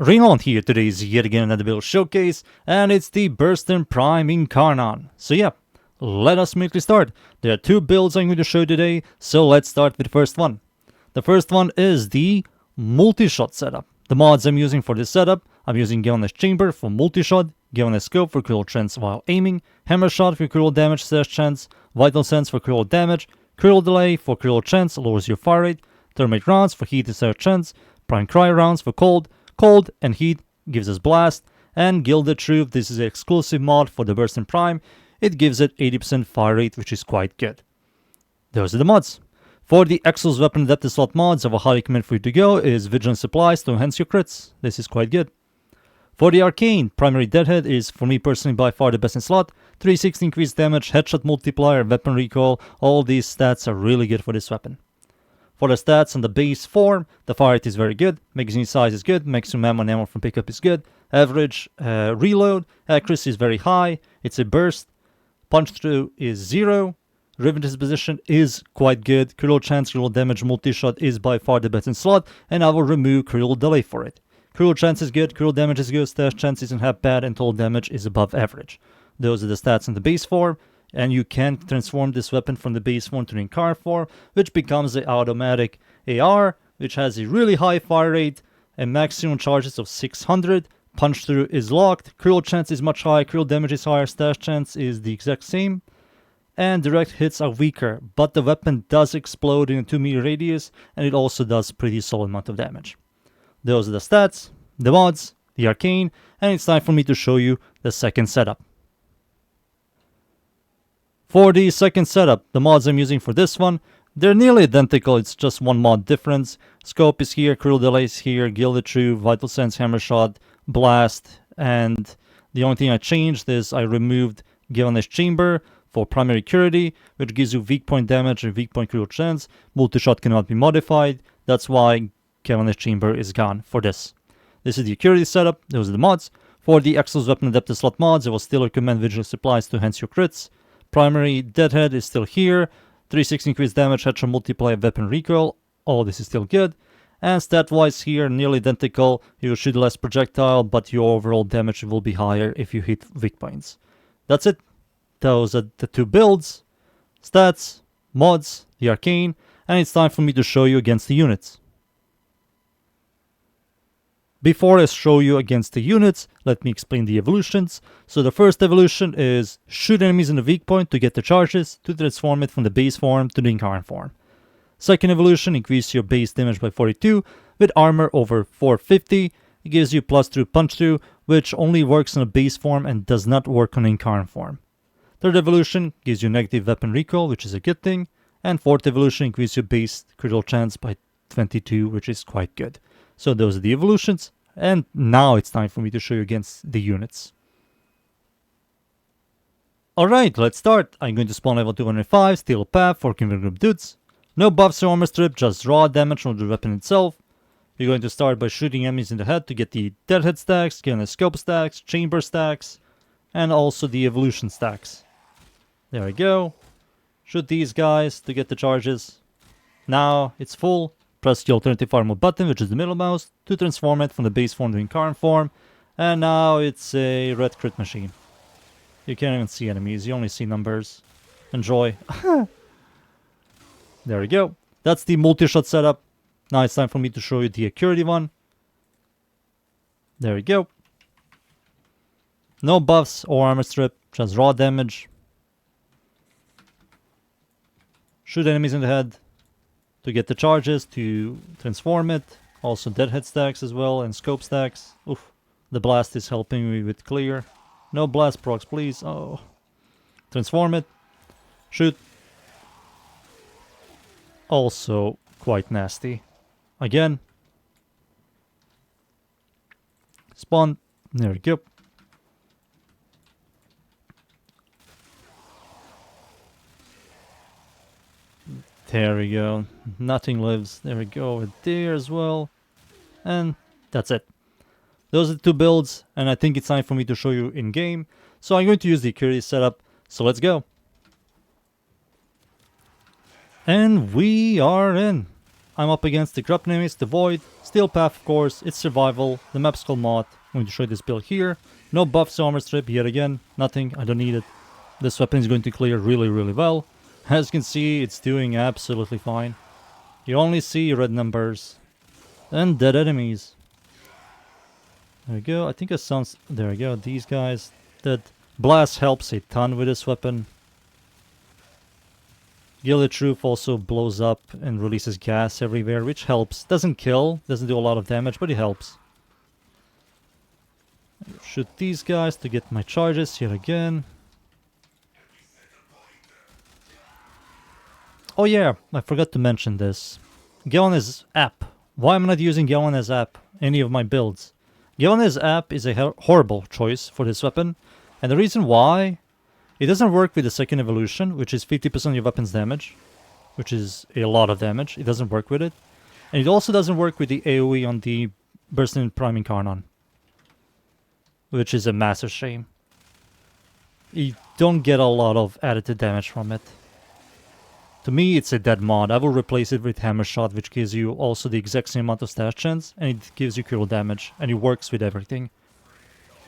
Rainollon here. Today is yet again another build showcase, and it's the Burston Prime Incarnon. So yeah, let us immediately start. There are two builds I'm going to show today, so let's start with the first one. The first one is the multi-shot setup. The mods I'm using for this setup, I'm using Galvanized Chamber for multi-shot, Galvanized Scope for critical chance while aiming, Hammer Shot for critical damage / chance, Vital Sense for critical damage, Critical Delay for critical chance, lowers your fire rate, Thermite rounds for heat / chance, Prime Cry rounds for cold and heat gives us blast, and Gilded Truth, this is an exclusive mod for the Burston Prime. It gives it 80% fire rate, which is quite good. Those are the mods. For the Exos Weapon Adapted Slot mods, I will highly recommend for you to go is Vigilant Supplies to enhance your crits. This is quite good. For the Arcane, Primary Deadhead is, for me personally, by far the best in slot. 360 increased damage, headshot multiplier, weapon recoil, all these stats are really good for this weapon. For the stats on the base form, the fire rate is very good, magazine size is good, maximum ammo and ammo from pickup is good, average reload, accuracy is very high, it's a burst, punch through is 0, rivet disposition is quite good, critical chance, critical damage, multi-shot is by far the best in slot, and I will remove critical delay for it. Critical chance is good, critical damage is good, stash chance isn't half bad, and total damage is above average. Those are the stats on the base form. And you can transform this weapon from the base form to the Incarnon form, which becomes the automatic AR, which has a really high fire rate and maximum charges of 600. Punch through is locked, critical chance is much higher, critical damage is higher, stash chance is the exact same, and direct hits are weaker, but the weapon does explode in a 2-meter radius, and it also does pretty solid amount of damage. Those are the stats, the mods, the Arcane, and it's time for me to show you the second setup. For the second setup, the mods I'm using for this one, they're nearly identical, it's just one mod difference. Scope is here, critical delay is here, Gilded Truth, Vital Sense, Hammer Shot, Blast, and the only thing I changed is I removed Galvanized Chamber for primary Acuity, which gives you weak point damage and weak point critical chance. Multi-shot cannot be modified, that's why Galvanized Chamber is gone for this. This is the Acuity setup, those are the mods. For the Exos Weapon Adapted Slot mods, I will still recommend Vigilant Supplies to enhance your crits. Primary Deadhead is still here, 360 increased damage, headshot multiplier, weapon recoil, all this is still good. And stat-wise here, nearly identical, you shoot less projectile, but your overall damage will be higher if you hit weak points. That's it. Those are the two builds, stats, mods, the Arcane, and it's time for me to show you against the units. Before I show you against the units, let me explain the evolutions. So the first evolution is shoot enemies in the weak point to get the charges to transform it from the base form to the Incarnon form. Second evolution, increase your base damage by 42 with armor over 450. It gives you plus 2 punch through, which only works on a base form and does not work on the Incarnon form. Third evolution gives you negative weapon recoil, which is a good thing. And fourth evolution, increase your base critical chance by 22, which is quite good. So those are the evolutions, and now it's time for me to show you against the units. Alright, let's start. I'm going to spawn level 205, steal a path for convenient group dudes. No buffs or armor strip, just raw damage from the weapon itself. You're going to start by shooting enemies in the head to get the Deadhead stacks, get the scope stacks, chamber stacks, and also the evolution stacks. There we go. Shoot these guys to get the charges. Now it's full. Press the alternative fire mode button, which is the middle mouse, to transform it from the base form to Incarnon form. And now it's a red crit machine. You can't even see enemies, you only see numbers. Enjoy. There we go. That's the multi-shot setup. Now it's time for me to show you the Acuity one. There we go. No buffs or armor strip, just raw damage. Shoot enemies in the head to get the charges, to transform it. Also Deadhead stacks as well, and scope stacks. Oof, the blast is helping me with clear. No blast procs, please. Oh. Transform it. Shoot. Also quite nasty. Again. Spawn. There we go. There we go. Nothing lives. There we go. Over there as well. And that's it. Those are the two builds. And I think it's time for me to show you in game. So I'm going to use the Acuity setup. So let's go. And we are in. I'm up against the Grub Nemesis, the Void, Steel Path of course, it's survival, the map's called Moth. I'm going to show you this build here. No buffs to armor strip yet again, nothing, I don't need it. This weapon is going to clear really well. As you can see, it's doing absolutely fine. You only see red numbers and dead enemies. There we go, I think it sounds... There we go, these guys. That blast helps a ton with this weapon. Gilded Truth also blows up and releases gas everywhere, which helps. Doesn't kill, doesn't do a lot of damage, but it helps. Shoot these guys to get my charges here again. Oh yeah, I forgot to mention this. Galvanized app. Why am I not using Galvanized app any of my builds? Galvanized app is a horrible choice for this weapon. And the reason why, it doesn't work with the second evolution, which is 50% of your weapon's damage. Which is a lot of damage. It doesn't work with it. And it also doesn't work with the AoE on the Burston Prime Incarnon. Which is a massive shame. You don't get a lot of added damage from it. To me, it's a dead mod. I will replace it with Hammer Shot, which gives you also the exact same amount of stash chance, and it gives you critical damage, and it works with everything.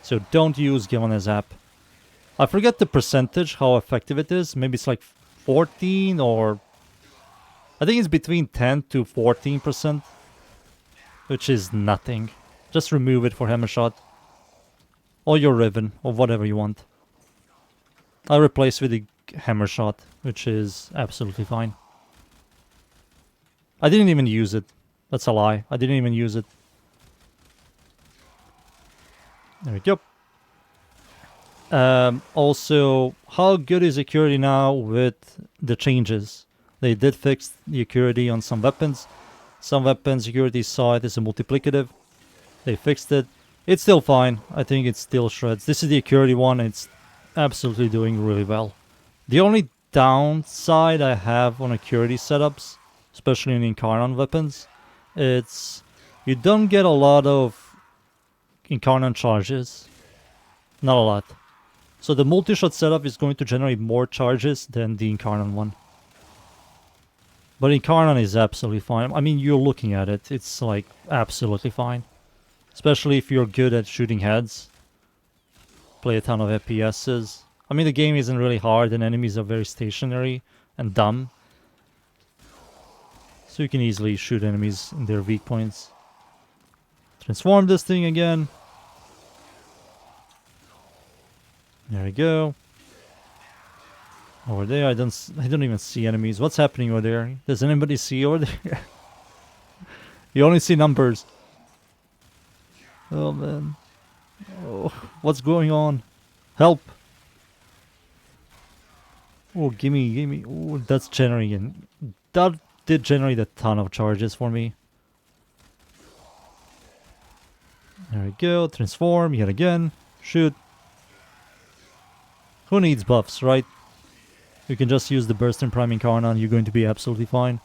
So don't use Galvanized app. I forget the percentage, how effective it is. Maybe it's like 14 or... I think it's between 10 to 14%. Which is nothing. Just remove it for Hammer Shot. Or your Ribbon, or whatever you want. I'll replace with the Hammer Shot, which is absolutely fine. I didn't even use it. That's a lie. I didn't even use it. There we go. Also, how good is Acuity now with the changes? They did fix the Acuity on some weapons. Some weapons Acuity saw it as a multiplicative. They fixed it. It's still fine. I think it still shreds. This is the Acuity one. It's absolutely doing really well. The only downside I have on Acuity setups, especially in Incarnon weapons, it's you don't get a lot of Incarnon charges. Not a lot. So the multi-shot setup is going to generate more charges than the Incarnon one. But Incarnon is absolutely fine. I mean, you're looking at it, it's like absolutely fine. Especially if you're good at shooting heads. Play a ton of FPSs. I mean, the game isn't really hard and enemies are very stationary and dumb. So you can easily shoot enemies in their weak points. Transform this thing again. There we go. Over there, I don't even see enemies. What's happening over there? Does anybody see over there? You only see numbers. Oh man. Oh, what's going on? Help! Oh, gimme. Oh, that's generating. That did generate a ton of charges for me. There we go. Transform yet again. Shoot. Who needs buffs, right? You can just use the Burston Prime Incarnon. You're going to be absolutely fine.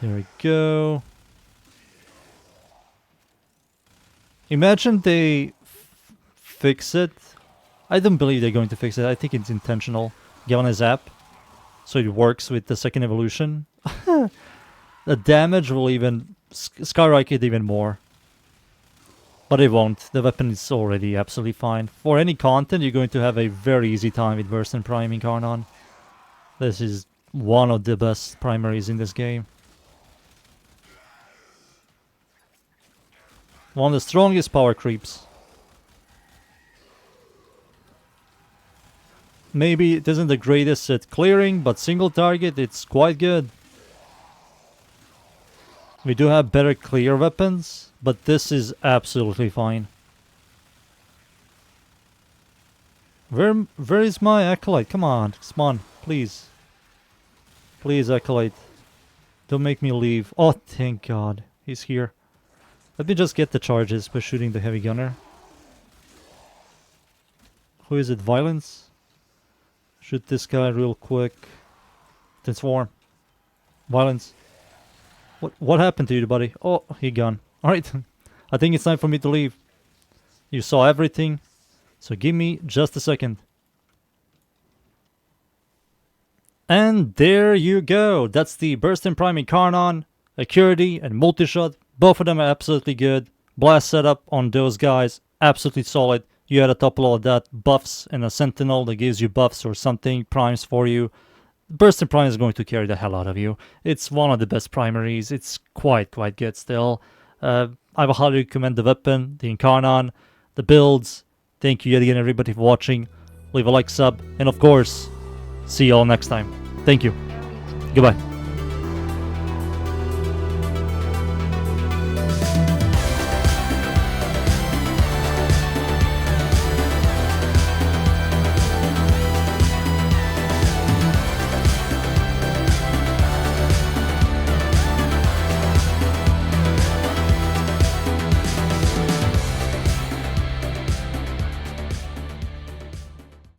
There we go. Imagine they fix it. I don't believe they're going to fix it. I think it's intentional. Galvanized app. So it works with the second evolution. The damage will even skyrocket even more. But it won't. The weapon is already absolutely fine. For any content, you're going to have a very easy time with Burston Prime Incarnon. This is one of the best primaries in this game. One of the strongest power creeps. Maybe it isn't the greatest at clearing, but single target, it's quite good. We do have better clear weapons, but this is absolutely fine. Where is my Acolyte? Come on, please. Please, Acolyte. Don't make me leave. Oh, thank God. He's here. Let me just get the charges by shooting the heavy gunner. Who is it? Violence? Shoot this guy real quick. Transform. Violence. What happened to you, buddy? Oh, he gone. Alright. I think it's time for me to leave. You saw everything. So give me just a second. And there you go. That's the Burston Prime Incarnon, Acuity, and Multishot. Both of them are absolutely good. Blast setup on those guys, absolutely solid. You had a couple of that buffs and a Sentinel that gives you buffs or something, primes for you. Burston Prime is going to carry the hell out of you. It's one of the best primaries. It's quite good still. I would highly recommend the weapon, the Incarnon, the builds. Thank you yet again everybody for watching. Leave a like, sub, and of course, see you all next time. Thank you. Goodbye.